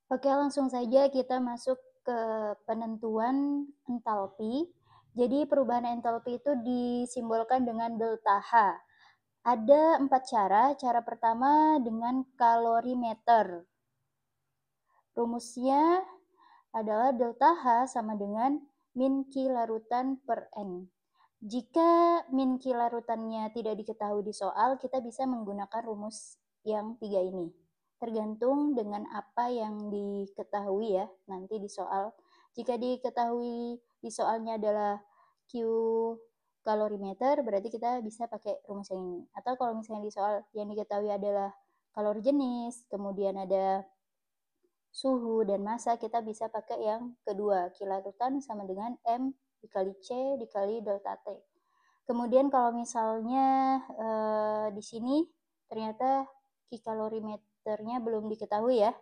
Oke, langsung saja kita masuk ke penentuan entalpi. Jadi perubahan entalpi itu disimbolkan dengan delta H. Ada 4 cara. Cara pertama dengan kalorimeter. Rumusnya adalah delta H sama dengan min kilarutan per N. Jika min kilarutannya tidak diketahui di soal, kita bisa menggunakan rumus yang 3 ini. Tergantung dengan apa yang diketahui ya nanti di soal. Jika diketahui di soalnya adalah Q kalorimeter, berarti kita bisa pakai rumus yang ini. Atau kalau misalnya di soal yang diketahui adalah kalori jenis, kemudian ada suhu dan massa, kita bisa pakai yang kedua, kilarutan sama dengan M dikali C dikali delta T. Kemudian kalau misalnya di sini ternyata kikalorimeternya belum diketahui ya,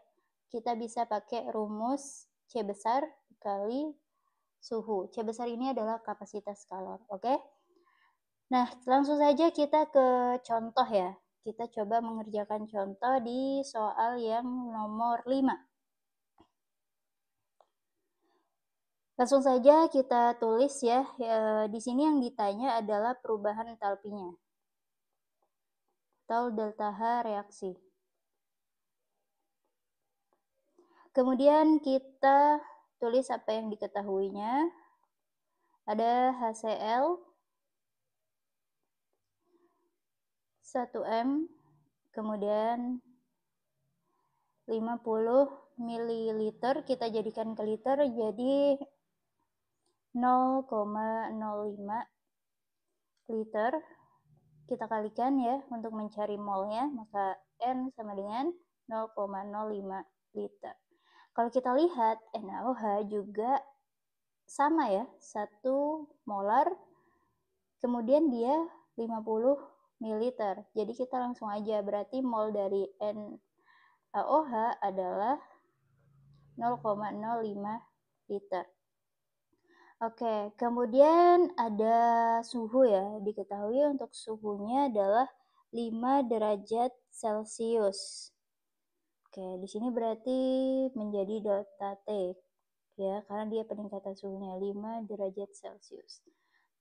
kita bisa pakai rumus C besar dikali suhu. C besar ini adalah kapasitas kalor, oke? Nah, langsung saja kita ke contoh ya. Kita coba mengerjakan contoh di soal yang nomor 5. Langsung saja kita tulis ya. Di sini yang ditanya adalah perubahan entalpinya atau delta H reaksi. Kemudian kita tulis apa yang diketahuinya. Ada HCl 1M, kemudian 50 ml, kita jadikan ke liter, jadi 0,05 liter. Kita kalikan ya untuk mencari molnya, maka N sama dengan 0,05 liter. Kalau kita lihat NaOH juga sama ya, 1 molar, kemudian dia 50 ml. Jadi kita langsung aja, berarti mol dari NaOH adalah 0,05 liter. Oke, kemudian ada suhu ya. Diketahui untuk suhunya adalah 5 derajat Celcius. Oke, di sini berarti menjadi delta T ya, karena dia peningkatan suhunya 5 derajat Celcius.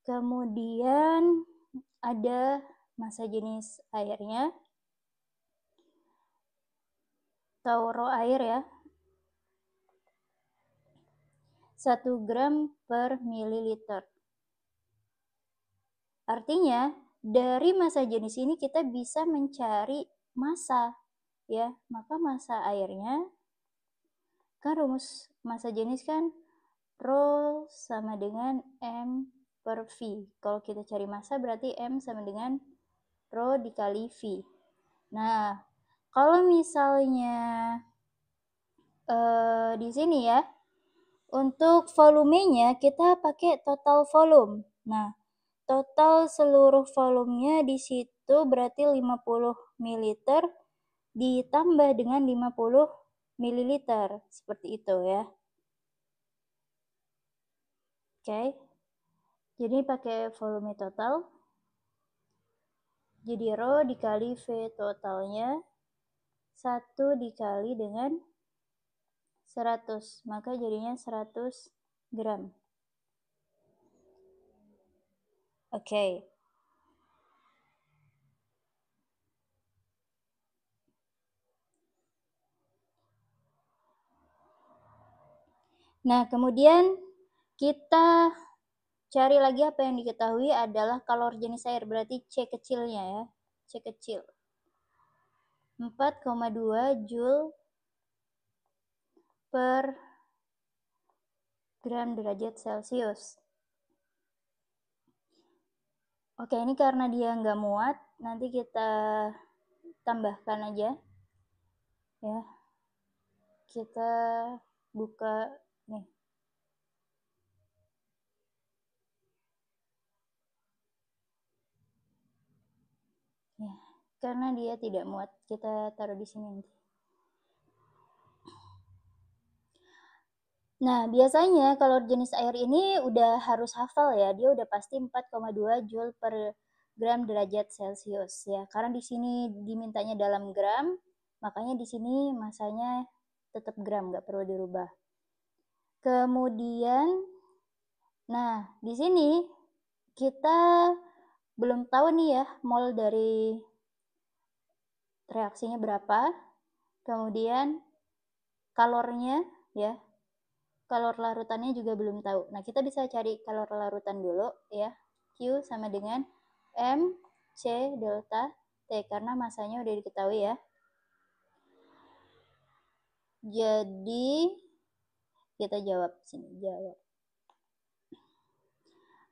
Kemudian ada massa jenis airnya, atau rho air ya, 1 gram per mililiter. Artinya, dari massa jenis ini kita bisa mencari massa ya, maka massa airnya kan rumus massa jenis kan rho sama dengan M per V. Kalau kita cari massa berarti M sama dengan rho dikali V. Nah, kalau misalnya di sini ya, untuk volumenya kita pakai total volume. Nah, total seluruh volumenya di situ berarti 50 ml ditambah dengan 50 ml. Seperti itu ya. Oke. Jadi pakai volume total. Jadi rho dikali V totalnya 1 dikali dengan 100. Maka jadinya 100 gram. Oke. Nah, kemudian kita cari lagi apa yang diketahui adalah kalor jenis air, berarti C kecilnya ya, C kecil. 4,2 Joule per gram derajat Celcius. Oke, ini karena dia nggak muat, nanti kita tambahkan aja ya. Kita buka nih. Ya, karena dia tidak muat, kita taruh di sini nanti. Nah, biasanya kalau jenis air ini udah harus hafal ya, dia udah pasti 4,2 Joule per gram derajat Celcius ya. Karena di sini dimintanya dalam gram, makanya di sini massanya tetap gram, nggak perlu dirubah. Kemudian, nah di sini kita belum tahu nih ya mol dari reaksinya berapa. Kemudian kalornya ya, kalor larutannya juga belum tahu. Nah, kita bisa cari kalor larutan dulu ya. Q sama dengan M C delta T karena masanya udah diketahui ya. Jadi kita jawab sini, jawab.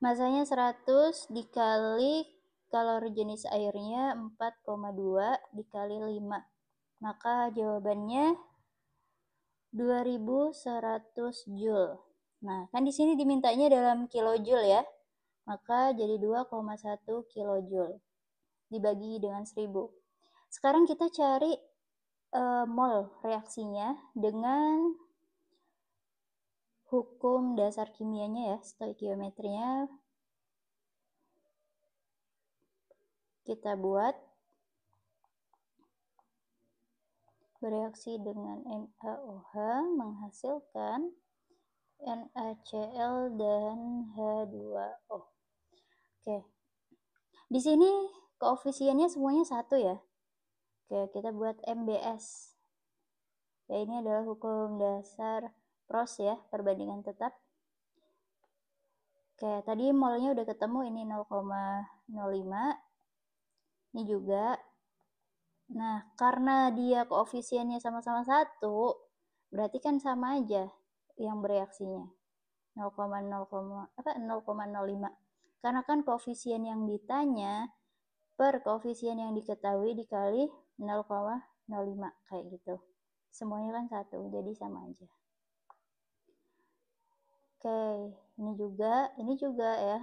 Masanya 100 dikali kalori jenis airnya 4,2 dikali 5. Maka jawabannya 2100 Joule. Nah, kan di sini dimintanya dalam kilojoule ya. Maka jadi 2,1 kilojoule dibagi dengan 1000. Sekarang kita cari mol reaksinya dengan hukum dasar kimianya ya, stoikiometrinya. Kita buat bereaksi dengan NaOH menghasilkan NaCl dan H2O. Oke. Di sini koefisiennya semuanya 1 ya. Oke, kita buat MBS. Ya, ini adalah hukum dasar PROS ya, perbandingan tetap. Oke, tadi molnya udah ketemu, ini 0,05. Ini juga. Nah, karena dia koefisiennya sama-sama 1, berarti kan sama aja yang bereaksinya. 0,05. Karena kan koefisien yang ditanya per koefisien yang diketahui dikali 0,05 kayak gitu. Semuanya kan 1, jadi sama aja. Oke, ini juga ya.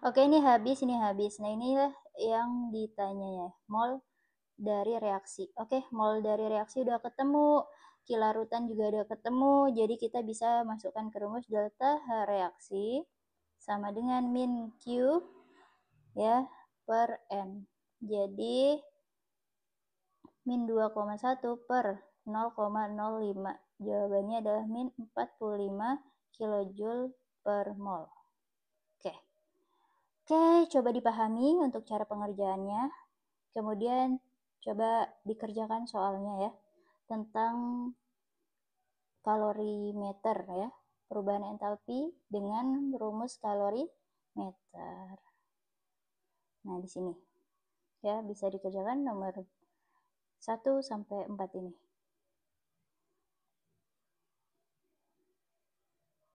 Oke, ini habis. Nah, inilah yang ditanya ya, mol dari reaksi. Oke, mol dari reaksi udah ketemu, kilarutan juga udah ketemu, jadi kita bisa masukkan ke rumus delta H reaksi sama dengan min Q ya per N. Jadi min 2,1 per 0,05. Jawabannya adalah min 45 kJ per mol. Oke, coba dipahami untuk cara pengerjaannya. Kemudian coba dikerjakan soalnya ya, tentang kalorimeter ya, perubahan entalpi dengan rumus kalorimeter. Nah, di sini ya bisa dikerjakan nomor 1 sampai 4 ini.